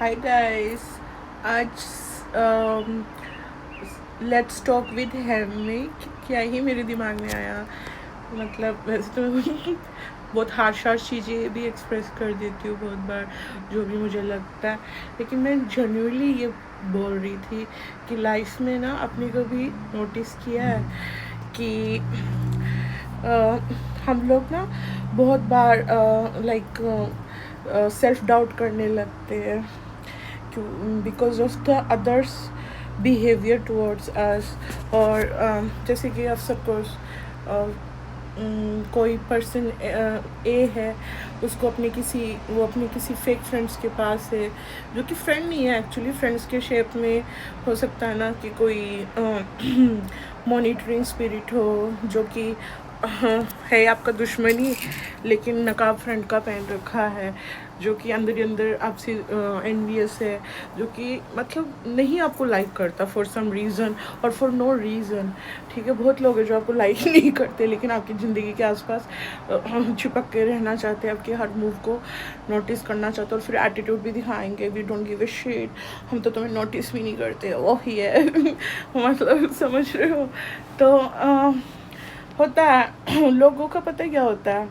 Hi guys. आज let's talk with Hemy क्या ही मेरे दिमाग में आया। मतलब वैसे तो बहुत हार्श हार्श चीज़ें भी एक्सप्रेस कर देती हूँ बहुत बार, जो भी मुझे लगता है। लेकिन मैं जेन्युइनली ये बोल रही थी कि लाइफ में ना आपने कभी नोटिस किया है कि हम लोग ना बहुत बार लाइक सेल्फ डाउट करने लगते हैं because of the others behaviour towards अस। और जैसे कि ऑफ सपोज कोई पर्सन ए है, उसको अपने किसी फेक फ्रेंड्स के पास है, जो कि फ्रेंड नहीं है एक्चुअली, फ्रेंड्स के शेप में हो सकता है ना कि कोई मॉनिटरिंग स्पिरिट हो, जो कि है आपका दुश्मन ही, लेकिन नकाब फ्रेंड का पहन रखा है, जो कि अंदर ही अंदर आपसे एनवियस है, जो कि मतलब नहीं आपको लाइक करता फॉर सम रीज़न और फॉर नो रीज़न। ठीक है, बहुत लोग हैं जो आपको लाइक नहीं करते, लेकिन आपकी ज़िंदगी के आसपास चिपक के रहना चाहते हैं, आपके हर मूव को नोटिस करना चाहते हैं, और फिर एटीट्यूड भी दिखाएंगे, we don't give a shit, हम तो तुम्हें नोटिस भी नहीं करते, वो ही है मतलब समझ रहे हो। तो होता है लोगों का पता है क्या होता है,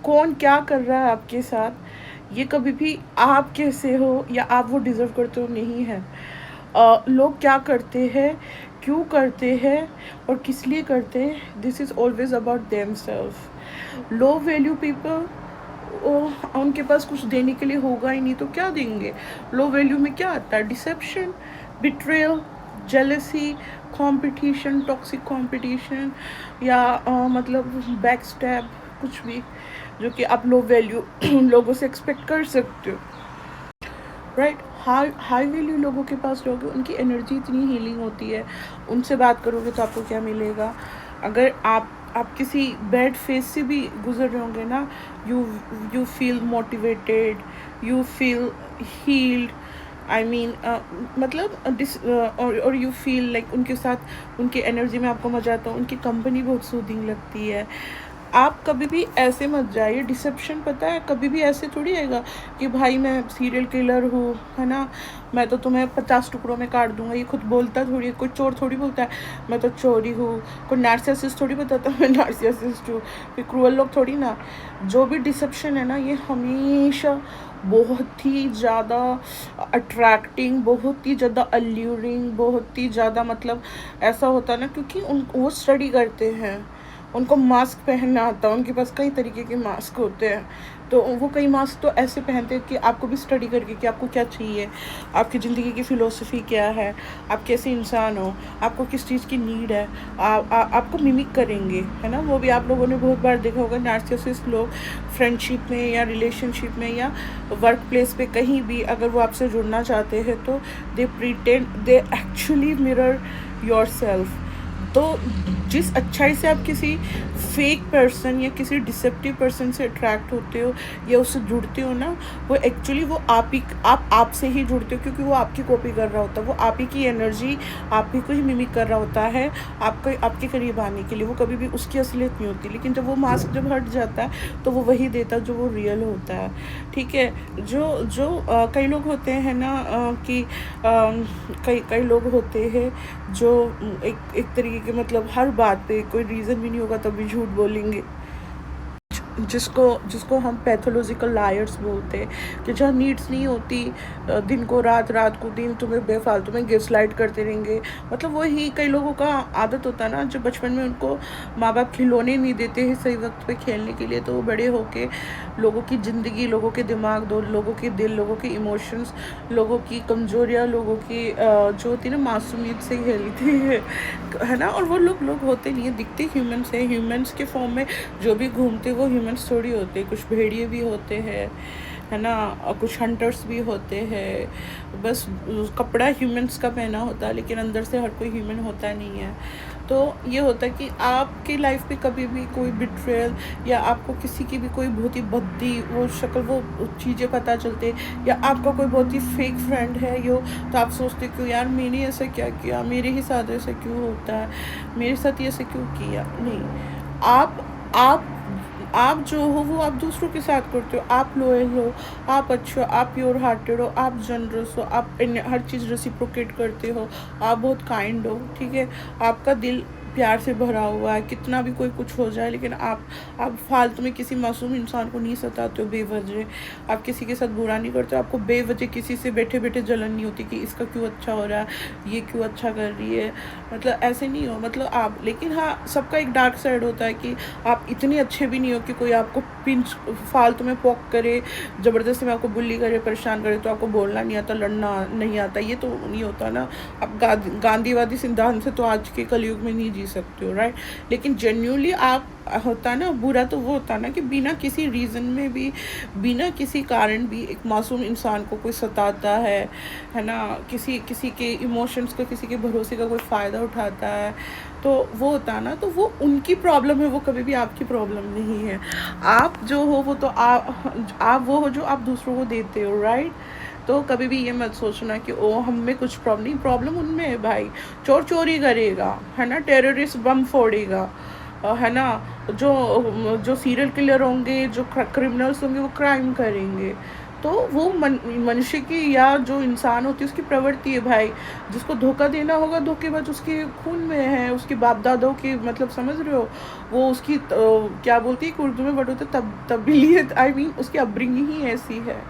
कौन क्या कर रहा है आपके साथ, ये कभी भी आप कैसे हो या आप वो डिज़र्व करते हो नहीं है। लोग क्या करते हैं, क्यों करते हैं और किस लिए करते हैं, this is always about them self. Low value people, उनके पास कुछ देने के लिए होगा ही नहीं तो क्या देंगे। लो वैल्यू में क्या आता है, deception, betrayal, jealousy, competition, toxic competition, या मतलब बैक स्टैब, कुछ भी जो कि आप लो वैल्यू लोगों से एक्सपेक्ट कर सकते हो, राइट। हाई हाई वैल्यू लोगों के पास जाओगे, उनकी एनर्जी इतनी हीलिंग होती है, उनसे बात करोगे तो आपको क्या मिलेगा। अगर आप किसी बैड फेज से भी गुजर रहे होंगे ना, you you feel motivated, you feel healed, I mean मतलब और यू फील लाइक उनके साथ, उनकी एनर्जी में आपको मज़ा आता है, उनकी कंपनी बहुत सूदिंग लगती है। आप कभी भी ऐसे मत जाइए, डिसेप्शन पता है कभी भी ऐसे थोड़ी आएगा कि भाई मैं सीरियल किलर हूँ, है ना, मैं तो तुम्हें 50 टुकड़ों में काट दूंगा। ये खुद बोलता थोड़ी है, कोई चोर थोड़ी बोलता है मैं तो चोरी हूँ, कोई नार्सिसिस्ट थोड़ी बताता मैं नार्सिसिस्ट हूँ, कोई क्रूअल लोग थोड़ी ना। जो भी डिसेप्शन है ना, ये हमेशा बहुत ही ज़्यादा अट्रैक्टिंग, बहुत ही ज़्यादा अल्यूरिंग, बहुत ही ज़्यादा मतलब ऐसा होता है ना, क्योंकि वो स्टडी करते हैं, उनको मास्क पहनना आता है, उनके पास कई तरीके के मास्क होते हैं। तो वो कई मास्क तो ऐसे पहनते हैं कि आपको भी स्टडी करके कि आपको क्या चाहिए, आपकी ज़िंदगी की फ़िलोसफी क्या है, आप कैसे इंसान हो, आपको किस चीज़ की नीड है, आपको मिमिक करेंगे, है ना। वो भी आप लोगों ने बहुत बार देखा होगा, नार्सिसिस्ट लोग फ्रेंडशिप में या रिलेशनशिप में या वर्क प्लेस पे कहीं भी अगर वो आपसे जुड़ना चाहते हैं तो they pretend, they actually mirror your self. तो जिस अच्छाई से आप किसी फेक पर्सन या किसी डिसेप्टिव पर्सन से अट्रैक्ट होते हो या उससे जुड़ते हो ना, वो एक्चुअली वो आप से ही जुड़ते हो, क्योंकि वो आपकी कॉपी कर रहा होता है, वो आप ही की एनर्जी आप ही को ही मिमिक कर रहा होता है आपके करीब आने के लिए। वो कभी भी उसकी असलियत नहीं होती, लेकिन जब वो मास्क जब हट जाता है तो वो वही देता है जो वो रियल होता है। ठीक है, कई लोग होते हैं ना कि कई कई लोग होते हैं जो एक तरीके के मतलब हर बात पे कोई रीज़न भी नहीं होगा तब भी झूठ बोलेंगे, जिसको हम पैथोलॉजिकल लायर्स बोलते हैं, कि जहाँ नीड्स नहीं होती, दिन को रात, रात को दिन, तुम्हें बेफालतू में गैसलाइट करते रहेंगे। मतलब वही कई लोगों का आदत होता है ना, जो बचपन में उनको माँ बाप खिलौने नहीं देते हैं सही वक्त पे खेलने के लिए, तो वो बड़े होके लोगों की ज़िंदगी, लोगों के दिमाग, दो लोगों के दिल, लोगों के इमोशंस, लोगों की कमजोरियाँ, लोगों की जो होती है ना मासूमियत से खेलती है ना। और वो लोग होते नहीं है, दिखते ह्यूमंस है, ह्यूमंस के फॉर्म में जो भी घूमते वो ह्यूमंस थोड़ी होते, कुछ भेड़िए भी होते हैं, है ना, और कुछ हंटर्स भी होते हैं। बस कपड़ा ह्यूमंस का पहना होता है, लेकिन अंदर से हर कोई ह्यूमन होता नहीं है। तो ये होता है कि आपकी लाइफ पे कभी भी कोई बिट्रेयल या आपको किसी की भी कोई बहुत ही भद्दी वो शक्ल, वो चीज़ें पता चलते, या आपका कोई बहुत ही फेक फ्रेंड है यो, तो आप सोचते क्यों यार मैंने ऐसा क्या किया, मेरे ही साथ ऐसा क्यों होता है, मेरे साथ ये ऐसे क्यों किया। नहीं, आप आप जो हो वो आप दूसरों के साथ करते हो, आप लॉयल हो, आप अच्छे हो, आप प्योर हार्टेड हो, आप जनरस हो, आप हर चीज़ रेसिप्रोकेट करते हो, आप बहुत काइंड हो, ठीक है, आपका दिल प्यार से भरा हुआ है, कितना भी कोई कुछ हो जाए, लेकिन आप फालतू में किसी मासूम इंसान को नहीं सताते हो बेवजह, आप किसी के साथ बुरा नहीं करते हो, आपको बेवजह किसी से बैठे बैठे जलन नहीं होती कि इसका क्यों अच्छा हो रहा है, ये क्यों अच्छा कर रही है, मतलब ऐसे नहीं हो, मतलब आप, लेकिन हाँ सबका एक डार्क साइड होता है कि आप इतने अच्छे भी नहीं हो कि कोई आपको पिंच फालतू में पोक करे, ज़बरदस्ती में आपको बुली करे, परेशान करे, तो आपको बोलना नहीं आता, लड़ना नहीं आता, ये तो नहीं होता ना। आप गांधीवादी सिद्धांत से तो आज के कलयुग में नहीं जी सकते हो, राइट। लेकिन जेन्युइनली आप होता है ना, बुरा तो वो होता है ना कि बिना किसी रीज़न में भी, बिना किसी कारण भी एक मासूम इंसान को कोई सताता है ना, किसी किसी के इमोशंस को, किसी के भरोसे का कोई फ़ायदा उठाता है, तो वो होता है ना, तो वो उनकी प्रॉब्लम है, वो कभी भी आपकी प्रॉब्लम नहीं है। आप जो हो वो तो आप वो हो जो आप दूसरों को देते हो, राइट। तो कभी भी ये मत सोचना कि ओ हम में कुछ प्रॉब्लम नहीं, प्रॉब्लम उनमें है भाई। चोर चोरी करेगा, है ना, टेररिस्ट बम फोड़ेगा, है ना, जो जो सीरियल किलर होंगे, जो क्रिमिनल्स होंगे, वो क्राइम करेंगे। तो वो मनुष्य की या जो इंसान होती है उसकी प्रवृत्ति है भाई। जिसको धोखा देना होगा, धोखेबाज उसके खून में है, उसके बाप दादों की, मतलब समझ रहे हो, वो उसकी क्या बोलती है उर्दू में वर्ड होता है, तब्दीलियत, आई मीन उसकी अपब्रिंगिंग ही ऐसी है,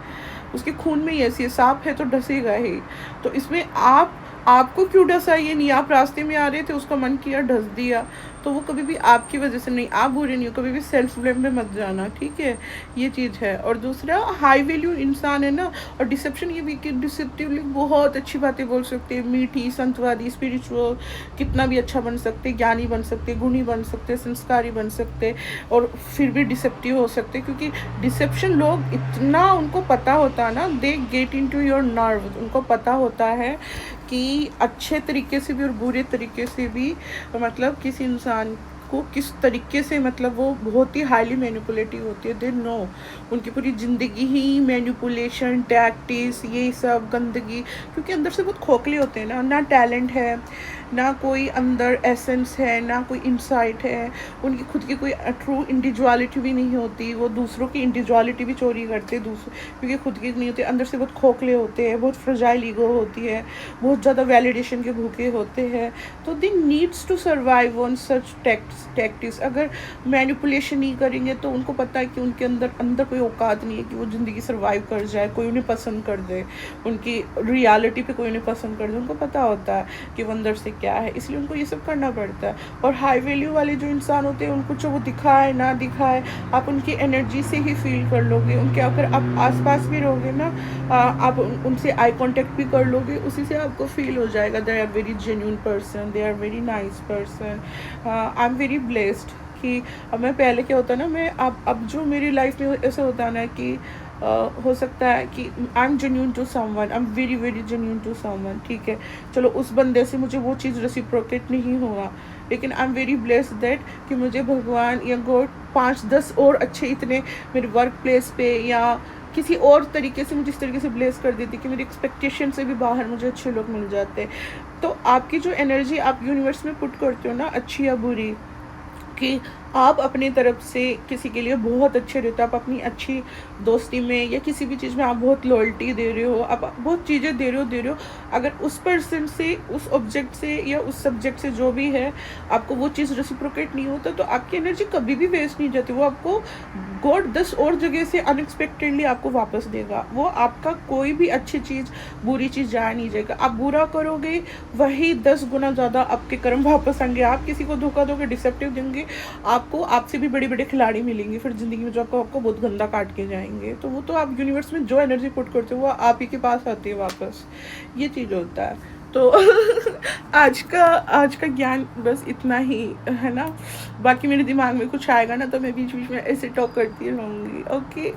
उसके खून में ही ऐसी है, सांप है तो डसेगा ही। तो इसमें आपको क्यों डसा, ये नहीं, आप रास्ते में आ रहे थे, उसका मन किया, ढस दिया, तो वो कभी भी आपकी वजह से नहीं, आप बुरे नहीं हो, कभी भी सेल्फ ब्लेम में मत जाना, ठीक है, ये चीज़ है। और दूसरा, हाई वैल्यू इंसान है ना, और डिसेप्शन ये भी कि डिसेप्टिवली बहुत अच्छी बातें बोल सकते हैं, मीठी, संतवादी, स्पिरिचुअल, कितना भी अच्छा बन सकते, ज्ञानी बन सकते, गुणी बन सकते, संस्कारी बन सकते, और फिर भी डिसेप्टिव हो सकते, क्योंकि डिसेप्शन लोग इतना उनको पता होता है ना, they get into your nerve, उनको पता होता है कि अच्छे तरीके से भी और बुरे तरीके से भी, मतलब किसी इंसान को किस तरीके से, मतलब वो बहुत ही हाईली मैनिपुलेटिव होती है, दे नो, उनकी पूरी ज़िंदगी ही मैनिपुलेशन, टैक्टिस, ये सब गंदगी, क्योंकि अंदर से बहुत खोखले होते हैं ना टैलेंट है, ना कोई अंदर एसेंस है, ना कोई इंसाइट है, उनकी खुद की कोई ट्रू इंडिविजुअलिटी भी नहीं होती, वो दूसरों की इंडिविजुअलिटी भी चोरी करते दूसरों, क्योंकि खुद की नहीं होती, अंदर से बहुत खोखले होते हैं, बहुत फ्रजाइल ईगो होती है, बहुत ज़्यादा वैलिडेशन के भूखे होते हैं, तो they needs to survive on such tactics. अगर मैनिपुलेशन नहीं करेंगे तो उनको पता है कि उनके अंदर कोई औकात नहीं है कि वो ज़िंदगी सर्वाइव कर जाए, कोई उन्हें पसंद कर दे, उनकी रियलिटी पे कोई उन्हें पसंद कर दे, उनको पता होता है कि वो अंदर से क्या है, इसलिए उनको ये सब करना पड़ता है। और हाई वैल्यू वाले जो इंसान होते हैं, उनको जो वो दिखाए ना दिखाए, आप उनकी एनर्जी से ही फील कर लोगे, उनके अगर आप आसपास भी रहोगे ना, आप उनसे आई कांटेक्ट भी कर लोगे, उसी से आपको फील हो जाएगा they are very genuine person, they are very nice person. I am very blessed कि अब मैं, पहले क्या होता ना, मैं अब जो मेरी लाइफ में ऐसा होता ना कि हो सकता है कि I am genuine to someone, I am very very genuine to someone, ठीक है, चलो उस बंदे से मुझे वो चीज़ रेसिप्रोकेट नहीं हुआ, लेकिन आई एम वेरी ब्लेस्ड दैट कि मुझे भगवान या गॉड 5-10 और अच्छे इतने मेरे वर्क प्लेस पे या किसी और तरीके से मुझे इस तरीके से ब्लेस कर देती कि मेरी एक्सपेक्टेशन से भी बाहर मुझे अच्छे लोग मिल जाते। तो आपकी जो एनर्जी आप यूनिवर्स में पुट करते हो ना, अच्छी या बुरी, कि आप अपनी तरफ से किसी के लिए बहुत अच्छे रहते हो, आप अपनी अच्छी दोस्ती में या किसी भी चीज़ में आप बहुत लॉयल्टी दे रहे हो, आप बहुत चीज़ें दे रहे हो, अगर उस पर्सन से, उस ऑब्जेक्ट से या उस सब्जेक्ट से जो भी है, आपको वो चीज़ रेसिप्रोकेट नहीं होता, तो आपकी एनर्जी कभी भी वेस्ट नहीं जाती, वो आपको गॉड 10 और जगह से अनएक्सपेक्टेडली आपको वापस देगा। वो आपका कोई भी अच्छी चीज़, बुरी चीज़ जा नहीं जाएगा, आप बुरा करोगे वही 10 गुना ज़्यादा आपके कर्म वापस आएंगे, आप किसी को धोखा दोगे, डिसेप्टिव देंगे, आपको आपसे भी बड़े बड़े खिलाड़ी मिलेंगे फिर ज़िंदगी में, जो आपको बहुत गंदा काट के जाएंगे। तो वो तो आप यूनिवर्स में जो एनर्जी पुट करते हो वो आप ही के पास आती है वापस, ये चीज़ होता है। तो आज का ज्ञान बस इतना ही है ना, बाकी मेरे दिमाग में कुछ आएगा ना तो मैं बीच बीच में ऐसे टॉक करती रहूँगी, ओके।